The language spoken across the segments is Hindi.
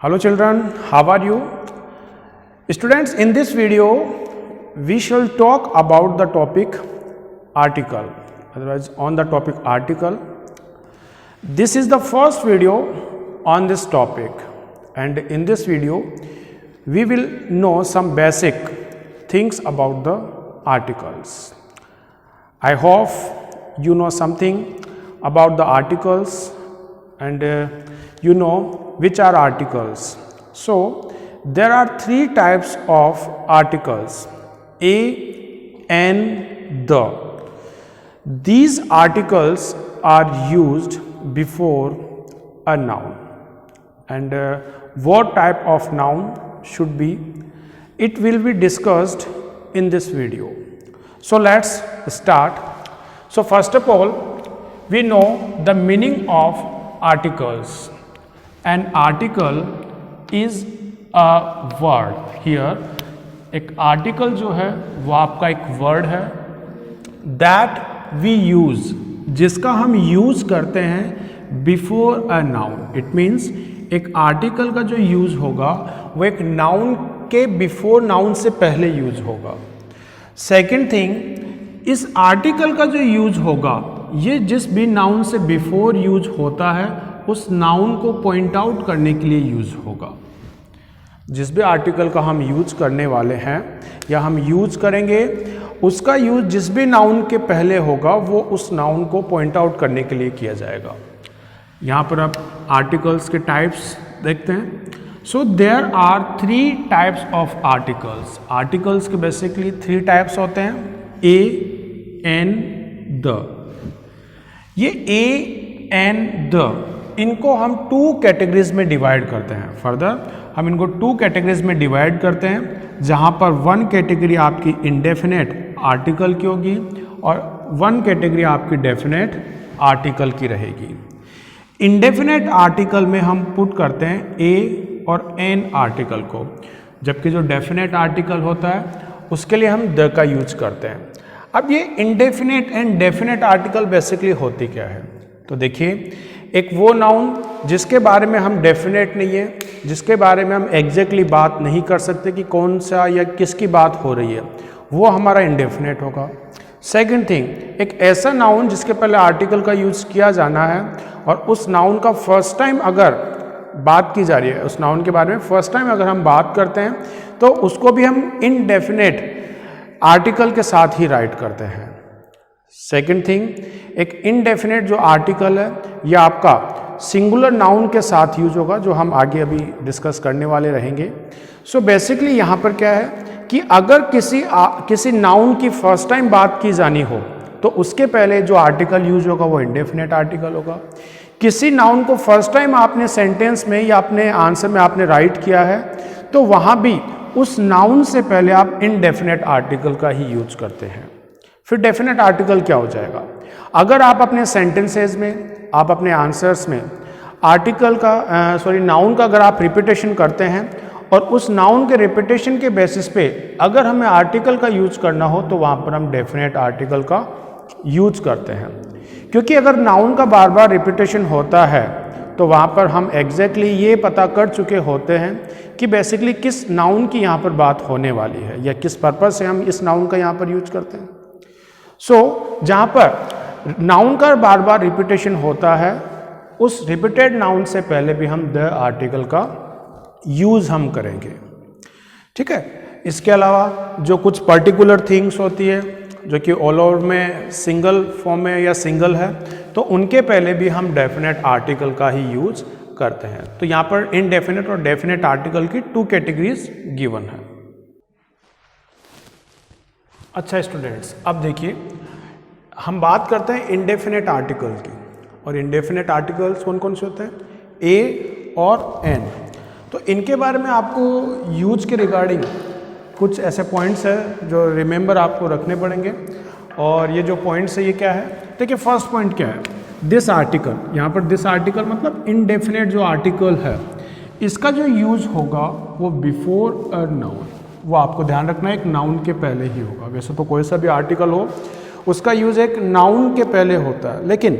Hello children, how are you? Students, in this video we shall talk about the topic article, otherwise on the topic article. This is the first video on this topic, and in this video we will know some basic things about the articles. I hope you know something about the articles and you know which are articles. So there are three types of articles: a, an, the. These articles are used before a noun, and what type of noun should be, it will be discussed in this video. So let's start. So first of all, we know the meaning of articles. An article is a word. Here एक article जो है वो आपका एक word है that we use, जिसका हम use करते हैं before a noun. It means एक article का जो use होगा वो एक noun के before noun से पहले use होगा. Second thing, इस article का जो use होगा ये जिस भी noun से before use होता है उस नाउन को पॉइंट आउट करने के लिए यूज होगा. जिस भी आर्टिकल का हम यूज करने वाले हैं या हम यूज करेंगे उसका यूज जिस भी नाउन के पहले होगा वो उस नाउन को पॉइंट आउट करने के लिए किया जाएगा. यहाँ पर आप आर्टिकल्स के टाइप्स देखते हैं. So there are three types of articles. Articles के बेसिकली थ्री टाइप्स होते हैं: ए, एन, द. ये ए, एन, द इनको हम टू कैटेगरीज में डिवाइड करते हैं. फर्दर हम इनको टू कैटेगरीज में डिवाइड करते हैं, जहां पर वन कैटेगरी आपकी इंडेफिनेट आर्टिकल की होगी और वन कैटेगरी आपकी डेफिनेट आर्टिकल की रहेगी. इंडेफिनेट आर्टिकल में हम पुट करते हैं ए और एन आर्टिकल को, जबकि जो डेफिनेट आर्टिकल होता है उसके लिए हम द का यूज करते हैं. अब ये indefinite and definite article basically होती क्या है, तो देखिए, एक वो नाउन जिसके बारे में हम डेफिनेट नहीं है, जिसके बारे में हम एग्जैक्टली बात नहीं कर सकते कि कौन सा या किसकी बात हो रही है, वो हमारा इंडेफिनेट होगा. सेकंड थिंग, एक ऐसा नाउन जिसके पहले आर्टिकल का यूज़ किया जाना है और उस नाउन का फर्स्ट टाइम अगर बात की जा रही है, उस नाउन के बारे में फर्स्ट टाइम अगर हम बात करते हैं तो उसको भी हम इनडेफिनेट आर्टिकल के साथ ही राइट करते हैं. सेकेंड थिंग, एक इनडेफिनेट जो आर्टिकल है यह आपका सिंगुलर नाउन के साथ यूज होगा, जो हम आगे अभी डिस्कस करने वाले रहेंगे. सो बेसिकली यहाँ पर क्या है कि अगर किसी नाउन की फर्स्ट टाइम बात की जानी हो तो उसके पहले जो आर्टिकल यूज होगा वो इनडेफिनेट आर्टिकल होगा. किसी नाउन को फर्स्ट टाइम आपने सेंटेंस में या अपने आंसर में आपने राइट किया है तो वहाँ भी उस नाउन से पहले आप इनडेफिनेट आर्टिकल का ही यूज करते हैं. फिर डेफिनेट आर्टिकल क्या हो जाएगा, अगर आप अपने सेंटेंसेस में, आप अपने आंसर्स में आर्टिकल का नाउन का अगर आप रिपीटेशन करते हैं और उस नाउन के रिपीटेशन के बेसिस पे अगर हमें आर्टिकल का यूज करना हो तो वहाँ पर हम डेफिनेट आर्टिकल का यूज करते हैं. क्योंकि अगर नाउन का बार बार रिपीटेशन होता है तो वहाँ पर हम एग्जैक्टली ये पता कर चुके होते हैं कि बेसिकली किस नाउन की यहाँ पर बात होने वाली है या किस पर्पज़ से हम इस नाउन का यहाँ पर यूज करते हैं. जहाँ पर नाउन का बार बार रिपीटेशन होता है उस रिपीटेड नाउन से पहले भी हम द आर्टिकल का यूज हम करेंगे. ठीक है. इसके अलावा जो कुछ पर्टिकुलर थिंग्स होती है जो कि ऑल ओवर में सिंगल फॉर्म में या सिंगल है तो उनके पहले भी हम डेफिनेट आर्टिकल का ही यूज करते हैं. तो यहाँ पर इनडेफिनेट और डेफिनेट आर्टिकल की टू कैटेगरीज गिवन है. अच्छा स्टूडेंट्स, अब देखिए हम बात करते हैं इंडेफिनेट आर्टिकल की. और इंडेफिनेट आर्टिकल्स कौन कौन से होते हैं, ए और एन. तो इनके बारे में आपको यूज के रिगार्डिंग कुछ ऐसे पॉइंट्स हैं जो रिमेंबर आपको रखने पड़ेंगे. और ये जो पॉइंट्स है ये क्या है, देखिए फर्स्ट पॉइंट क्या है, दिस आर्टिकल. यहाँ पर दिस आर्टिकल मतलब इनडेफिनेट जो आर्टिकल है इसका जो यूज होगा वो बिफोर अ नाउन, वो आपको ध्यान रखना है एक नाउन के पहले ही होगा. वैसे तो कोई सा भी आर्टिकल हो उसका यूज एक नाउन के पहले होता है, लेकिन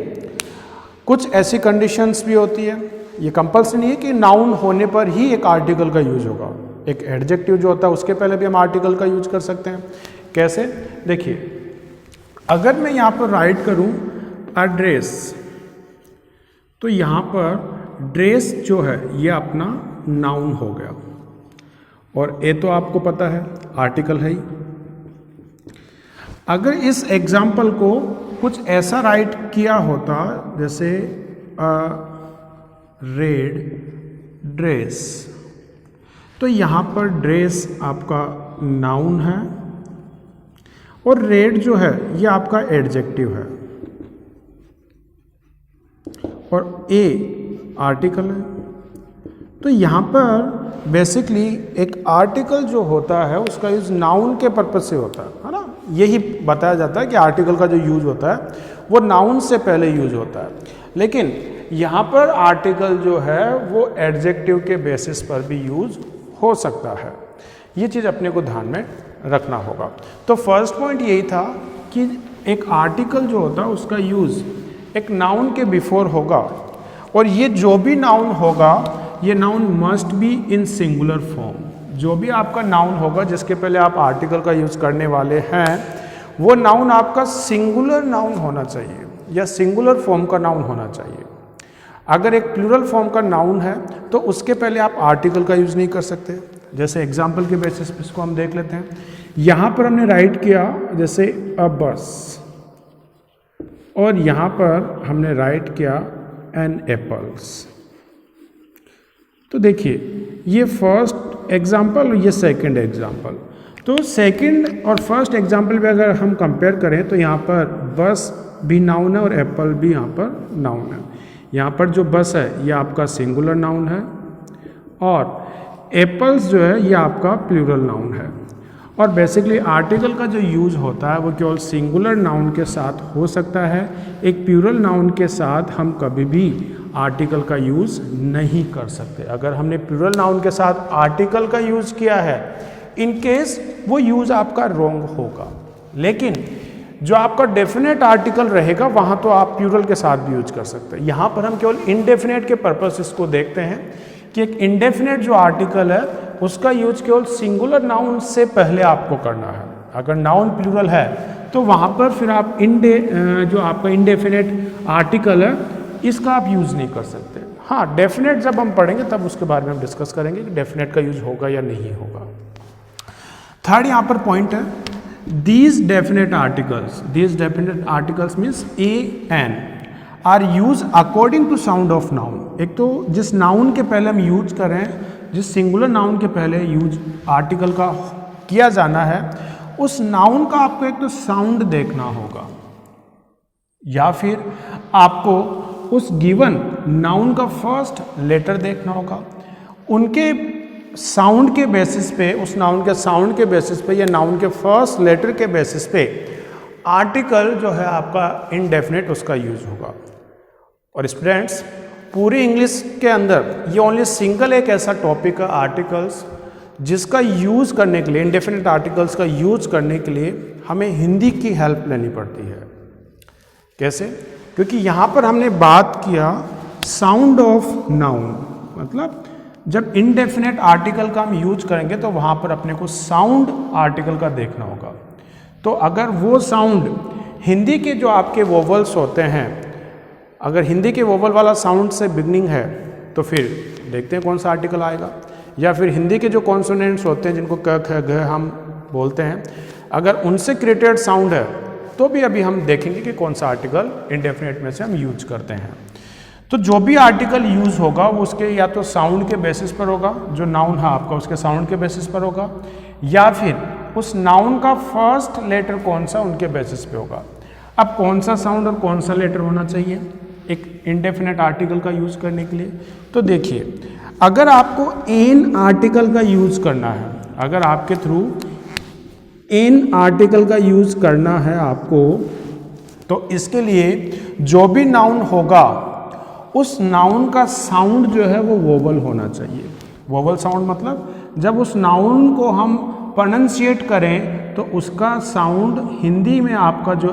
कुछ ऐसी कंडीशंस भी होती है ये कंपल्सरी नहीं है कि नाउन होने पर ही एक आर्टिकल का यूज होगा। एक एडजेक्टिव जो होता है उसके पहले भी हम आर्टिकल का यूज कर सकते हैं। कैसे? देखिए, अगर मैं यहाँ पर राइट करूँ अ ड्रेस, तो यहाँ पर ड्रेस जो है ये अपना नाउन हो गया, और ए तो आपको पता है आर्टिकल है ही। अगर इस एग्जाम्पल को कुछ ऐसा राइट किया होता जैसे अ रेड ड्रेस, तो यहाँ पर ड्रेस आपका नाउन है और रेड जो है ये आपका एडजेक्टिव है और ए आर्टिकल है। तो यहाँ पर बेसिकली एक आर्टिकल जो होता है उसका यूज नाउन के पर्पज से होता है ना। यही बताया जाता है कि आर्टिकल का जो यूज होता है वो नाउन से पहले यूज होता है, लेकिन यहाँ पर आर्टिकल जो है वो एडजेक्टिव के बेसिस पर भी यूज हो सकता है। ये चीज़ अपने को ध्यान में रखना होगा। तो फर्स्ट पॉइंट यही था कि एक आर्टिकल जो होता है उसका यूज़ एक नाउन के बिफोर होगा, और ये जो भी नाउन होगा ये noun must be in singular form. जो भी आपका नाउन होगा जिसके पहले आप आर्टिकल का यूज़ करने वाले हैं वो नाउन आपका सिंगुलर नाउन होना चाहिए या सिंगुलर फॉर्म का नाउन होना चाहिए। अगर एक प्लूरल फॉर्म का नाउन है तो उसके पहले आप आर्टिकल का यूज़ नहीं कर सकते। जैसे एग्जाम्पल के बेसिस पे इसको हम देख लेते हैं। यहाँ पर हमने राइट किया जैसे अ बस, और यहाँ पर हमने राइट किया एन एप्पल्स। तो देखिए, ये फर्स्ट एग्जाम्पल और ये सेकंड एग्जाम्पल। तो सेकंड और फर्स्ट एग्जाम्पल में अगर हम कंपेयर करें तो यहाँ पर बस भी नाउन है और एप्पल भी यहाँ पर नाउन है। यहाँ पर जो बस है ये आपका सिंगुलर नाउन है और एप्पल्स जो है ये आपका प्लूरल नाउन है। और बेसिकली आर्टिकल का जो यूज होता है वो केवल सिंगुलर नाउन के साथ हो सकता है। एक प्लूरल नाउन के साथ हम कभी भी आर्टिकल का यूज़ नहीं कर सकते। अगर हमने प्लूरल नाउन के साथ आर्टिकल का यूज़ किया है, इन केस वो यूज़ आपका रॉन्ग होगा, लेकिन जो आपका डेफिनेट आर्टिकल रहेगा वहाँ तो आप प्लूरल के साथ भी यूज कर सकते हैं। यहाँ पर हम केवल इनडेफिनेट के पर्पस इसको देखते हैं कि एक इनडेफिनेट जो आर्टिकल है उसका यूज केवल सिंगुलर नाउन से पहले आपको करना है। अगर नाउन प्लूरल है तो वहाँ पर फिर आप जो आपका इनडेफिनेट आर्टिकल है इसका आप यूज़ नहीं कर सकते। हाँ, डेफिनेट जब हम पढ़ेंगे तब उसके बारे में हम डिस्कस करेंगे कि डेफिनेट का यूज होगा या नहीं होगा। थर्ड यहाँ पर पॉइंट है, these definite articles means a n are used according to sound of noun। एक तो जिस नाउन के पहले हम यूज कर रहे हैं, जिस सिंगुलर नाउन के पहले यूज आर्टिकल का किया जाना है, उस नाउन का आपको एक तो साउंड देखना होगा या फिर आपको उस गिवन नाउन का फर्स्ट लेटर देखना होगा। उनके साउंड के बेसिस पे, उस नाउन के साउंड के बेसिस पे या नाउन के फर्स्ट लेटर के बेसिस पे आर्टिकल जो है आपका इनडेफिनेट उसका यूज होगा। और स्टूडेंट्स, पूरी इंग्लिश के अंदर ये ओनली सिंगल एक ऐसा टॉपिक है आर्टिकल्स जिसका यूज करने के लिए, इनडेफिनेट आर्टिकल्स का यूज करने के लिए हमें हिंदी की हेल्प लेनी पड़ती है। कैसे? क्योंकि यहाँ पर हमने बात किया साउंड ऑफ नाउन, मतलब जब इनडेफिनेट आर्टिकल का हम यूज करेंगे तो वहाँ पर अपने को साउंड आर्टिकल का देखना होगा। तो अगर वो साउंड हिंदी के जो आपके वोवल्स होते हैं, अगर हिंदी के वोवल वाला साउंड से बिगनिंग है तो फिर देखते हैं कौन सा आर्टिकल आएगा। या फिर हिंदी के जो कॉन्सोनेंट्स होते हैं जिनको क ख ग हम बोलते हैं, अगर उनसे क्रिएटेड साउंड है तो भी अभी हम देखेंगे कि कौन सा आर्टिकल इनडेफिनेट में से हम यूज करते हैं। तो जो भी आर्टिकल यूज होगा वो उसके या तो साउंड के बेसिस पर होगा, जो नाउन है आपका उसके साउंड के बेसिस पर होगा, या फिर उस नाउन का फर्स्ट लेटर कौन सा उनके बेसिस पे होगा। अब कौन सा साउंड और कौन सा लेटर होना चाहिए एक इनडेफिनेट आर्टिकल का यूज करने के लिए? तो देखिए, अगर आपको एन आर्टिकल का यूज करना है, अगर आपके थ्रू एन आर्टिकल का यूज करना है आपको, तो इसके लिए जो भी नाउन होगा उस नाउन का साउंड जो है वो वोवल होना चाहिए। वोवल साउंड मतलब जब उस नाउन को हम प्रोनंसिएट करें तो उसका साउंड हिंदी में आपका जो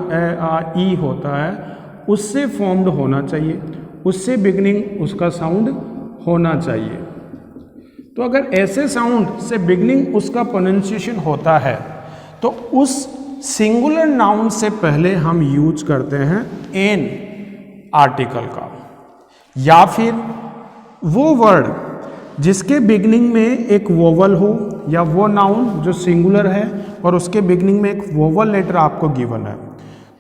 ई होता है उससे फॉर्म्ड होना चाहिए, उससे बिगनिंग उसका साउंड होना चाहिए। तो अगर ऐसे साउंड से बिगनिंग उसका प्रोनाउंसिएशन होता है तो उस सिंगुलर नाउन से पहले हम यूज करते हैं एन आर्टिकल का, या फिर वो वर्ड जिसके बिगनिंग में एक वोवल हो, या वो नाउन जो सिंगुलर है और उसके बिगनिंग में एक वोवल लेटर आपको गिवन है,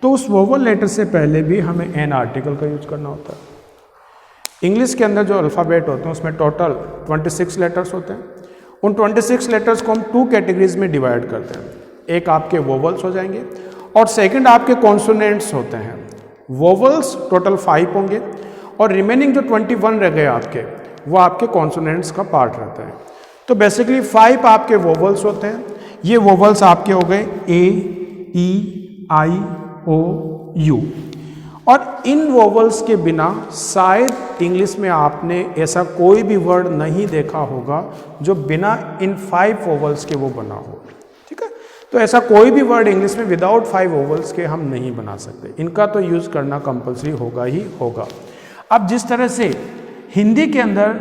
तो उस वोवल लेटर से पहले भी हमें एन आर्टिकल का यूज करना होता है। इंग्लिश के अंदर जो अल्फ़ाबेट होते हैं उसमें टोटल 26 लेटर्स होते हैं। उन 26 लेटर्स को हम 2 कैटेगरीज में डिवाइड करते हैं। एक आपके वोवल्स हो जाएंगे और सेकंड आपके कॉन्सोनेंट्स होते हैं। वोवल्स टोटल 5 होंगे और रिमेनिंग जो 21 रह गए आपके, वो आपके कॉन्सोनेंट्स का पार्ट रहता है। तो बेसिकली 5 आपके वोवल्स होते हैं। ये वोवल्स आपके हो गए ए, ई, आई, ओ, यू। और इन वोवल्स के बिना शायद इंग्लिश में आपने ऐसा कोई भी वर्ड नहीं देखा होगा जो बिना इन 5 वोवल्स के वो बना हो। ठीक है, तो ऐसा कोई भी वर्ड इंग्लिश में विदाउट 5 वोवल्स के हम नहीं बना सकते। इनका तो यूज़ करना कंपलसरी होगा ही होगा। अब जिस तरह से हिंदी के अंदर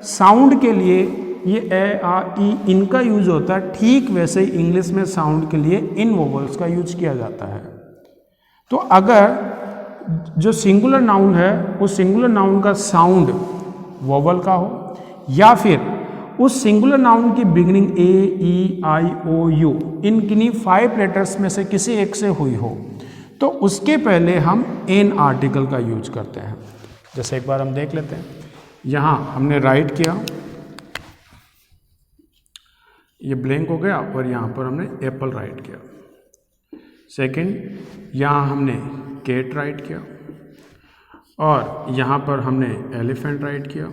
साउंड के लिए ये ए, आ, ई इनका यूज होता है, ठीक वैसे ही इंग्लिश में साउंड के लिए इन वोवल्स का यूज किया जाता है। तो अगर जो सिंगुलर नाउन है उस सिंगुलर नाउन का साउंड वोवल का हो, या फिर उस सिंगुलर नाउन की beginning A, E, I, O, U इन किन्हीं 5 लेटर्स में से किसी एक से हुई हो, तो उसके पहले हम एन आर्टिकल का यूज करते हैं। जैसे एक बार हम देख लेते हैं, यहाँ हमने राइट किया, ये ब्लैंक हो गया और यहाँ पर हमने एप्पल राइट किया। सेकंड, यहाँ हमने कैट राइट किया और यहाँ पर हमने एलिफेंट राइट किया।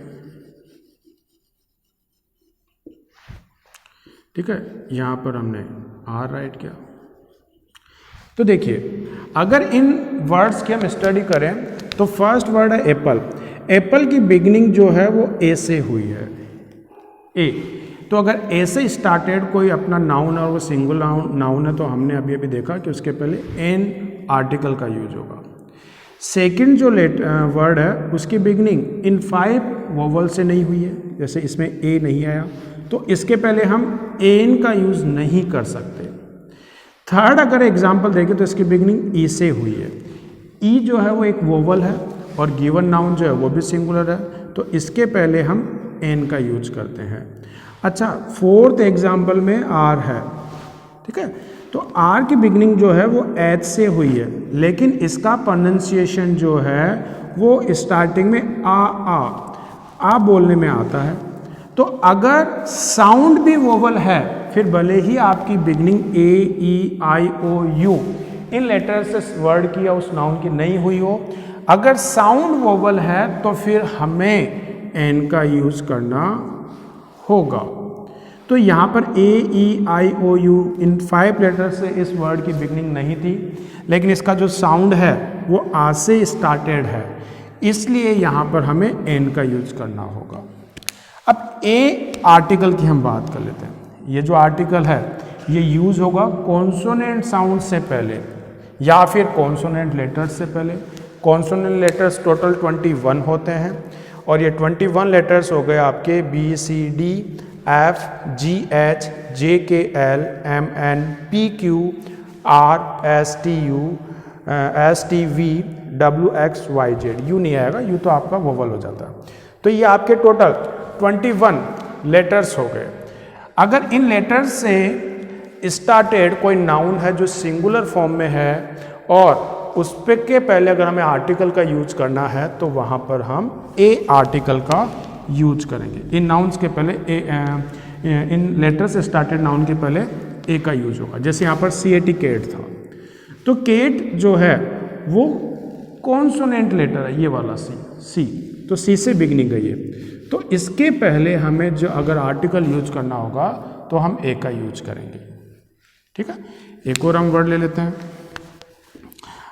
ठीक है, यहाँ पर हमने आर राइट किया। तो देखिए, अगर इन वर्ड्स की हम स्टडी करें तो फर्स्ट वर्ड है एप्पल। एप्पल की बिगनिंग जो है वो ए से हुई है, ए। तो अगर ए से स्टार्टेड कोई अपना नाउन और वो सिंगुलर नाउन है तो हमने अभी अभी देखा कि उसके पहले एन आर्टिकल का यूज होगा। सेकंड जो वर्ड है उसकी बिगनिंग इन 5 वोवल से नहीं हुई है, जैसे इसमें ए नहीं आया, तो इसके पहले हम एन का यूज नहीं कर सकते। थर्ड अगर एग्जाम्पल देखें तो इसकी बिगनिंग ई से हुई है। ई जो है वो एक वोवल है और गिवन नाउन जो है वो भी सिंगुलर है, तो इसके पहले हम एन का यूज करते हैं। अच्छा, फोर्थ एग्जाम्पल में आर है। ठीक है, तो आर की बिगनिंग जो है वो एच से हुई है, लेकिन इसका प्रोनाउंसिएशन जो है वो स्टार्टिंग में आ बोलने में आता है। तो अगर साउंड भी वोवल है, फिर भले ही आपकी beginning A, E, I, O, U इन लेटर से वर्ड की या उस नाउन की नहीं हुई हो, अगर साउंड वोवल है तो फिर हमें एन का यूज करना होगा। तो यहाँ पर ए, E, I, O, U in 5 letter से इस वर्ड की बिगनिंग नहीं थी, लेकिन इसका जो साउंड है वो आ से स्टार्टेड है, इसलिए यहाँ पर हमें एन का यूज करना होगा। अब ए आर्टिकल की हम बात कर लेते हैं। ये जो आर्टिकल है ये यूज होगा कॉन्सोनेंट साउंड से पहले या फिर कॉन्सोनेंट लेटर्स से पहले। कॉन्सोनेंट लेटर्स टोटल 21 होते हैं और ये 21 लेटर्स हो गए आपके B, C, D, F, G, H, J, K, L, M, N, P, Q, R, S, T, U, S, T, V, W, X, Y, Z. U नहीं आएगा, यू तो आपका वोवल हो जाता है। तो ये आपके टोटल 21 लेटर्स हो गए। अगर इन लेटर्स से स्टार्टेड कोई नाउन है जो सिंगुलर फॉर्म में है और उस पे के पहले अगर हमें आर्टिकल का यूज करना है तो वहाँ पर हम ए आर्टिकल का यूज करेंगे। इन नाउन्स के पहले इन लेटर से स्टार्टेड नाउन के पहले ए का यूज होगा। जैसे यहाँ पर CAT केट था, तो केट जो है वो कॉन्सोनेंट लेटर है, ये वाला सी, तो सी से बिगनिंग गई है, तो इसके पहले हमें जो अगर आर्टिकल यूज करना होगा तो हम ए का यूज करेंगे। ठीक है, एक और हम वर्ड ले लेते हैं।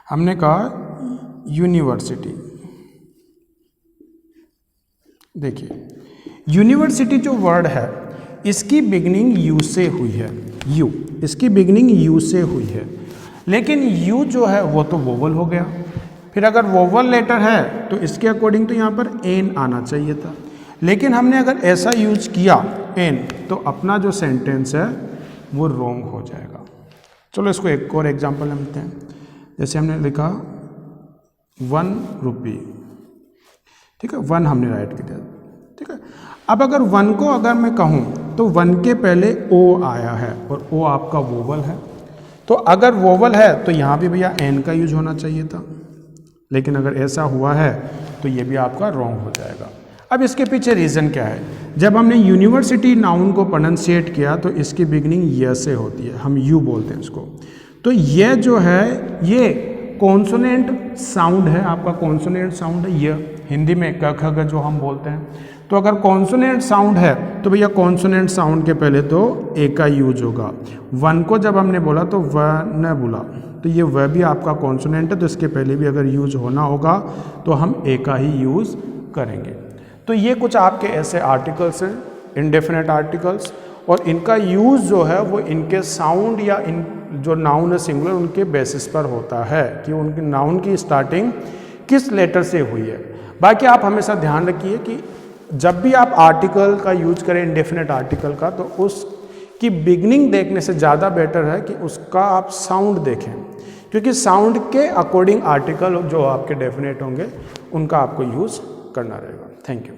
हमने कहा यूनिवर्सिटी। देखिए, यूनिवर्सिटी जो वर्ड है इसकी बिगनिंग यू से हुई है, यू, इसकी बिगनिंग यू से हुई है, लेकिन यू जो है वो तो वोवल हो गया। फिर अगर वोवल लेटर है तो इसके अकॉर्डिंग तो यहाँ पर एन आना चाहिए था, लेकिन हमने अगर ऐसा यूज किया एन, तो अपना जो सेंटेंस है वो रॉन्ग हो जाएगा। चलो इसको एक और एग्जांपल लेते हैं। जैसे हमने लिखा 1 रुपी, ठीक है, 1 हमने राइट किया, ठीक है। अब अगर 1 को अगर मैं कहूँ तो 1 के पहले ओ आया है और ओ आपका वोवल है, तो अगर वोवल है तो यहाँ भी भैया एन का यूज होना चाहिए था, लेकिन अगर ऐसा हुआ है तो ये भी आपका रॉन्ग हो जाएगा। अब इसके पीछे रीज़न क्या है? जब हमने यूनिवर्सिटी नाउन को प्रोनाउंसिएट किया तो इसकी बिगनिंग य से होती है, हम यू बोलते हैं इसको। तो ये जो है ये कॉन्सोनेंट साउंड है, आपका कॉन्सोनेंट साउंड है य, हिंदी में क ख ग जो हम बोलते हैं। तो अगर कॉन्सोनेंट साउंड है तो भैया कॉन्सोनेंट साउंड के पहले तो ए का यूज होगा। 1 को जब हमने बोला तो व न बोला, तो ये वह भी आपका कॉन्सोनेंट है, तो इसके पहले भी अगर यूज होना होगा तो हम ए का ही यूज करेंगे। तो ये कुछ आपके ऐसे आर्टिकल्स हैं, इंडेफिनेट आर्टिकल्स, और इनका यूज़ जो है वो इनके साउंड या इन जो नाउन है सिंगुलर उनके बेसिस पर होता है कि उनके नाउन की स्टार्टिंग किस लेटर से हुई है। बाकी आप हमेशा ध्यान रखिए कि जब भी आप आर्टिकल का यूज करें, इंडेफिनेट आर्टिकल का, तो उसकी बिगनिंग देखने से ज़्यादा बेटर है कि उसका आप साउंड देखें, क्योंकि साउंड के अकॉर्डिंग आर्टिकल जो आपके डेफिनेट होंगे उनका आपको यूज़ करना रहेगा। Thank you.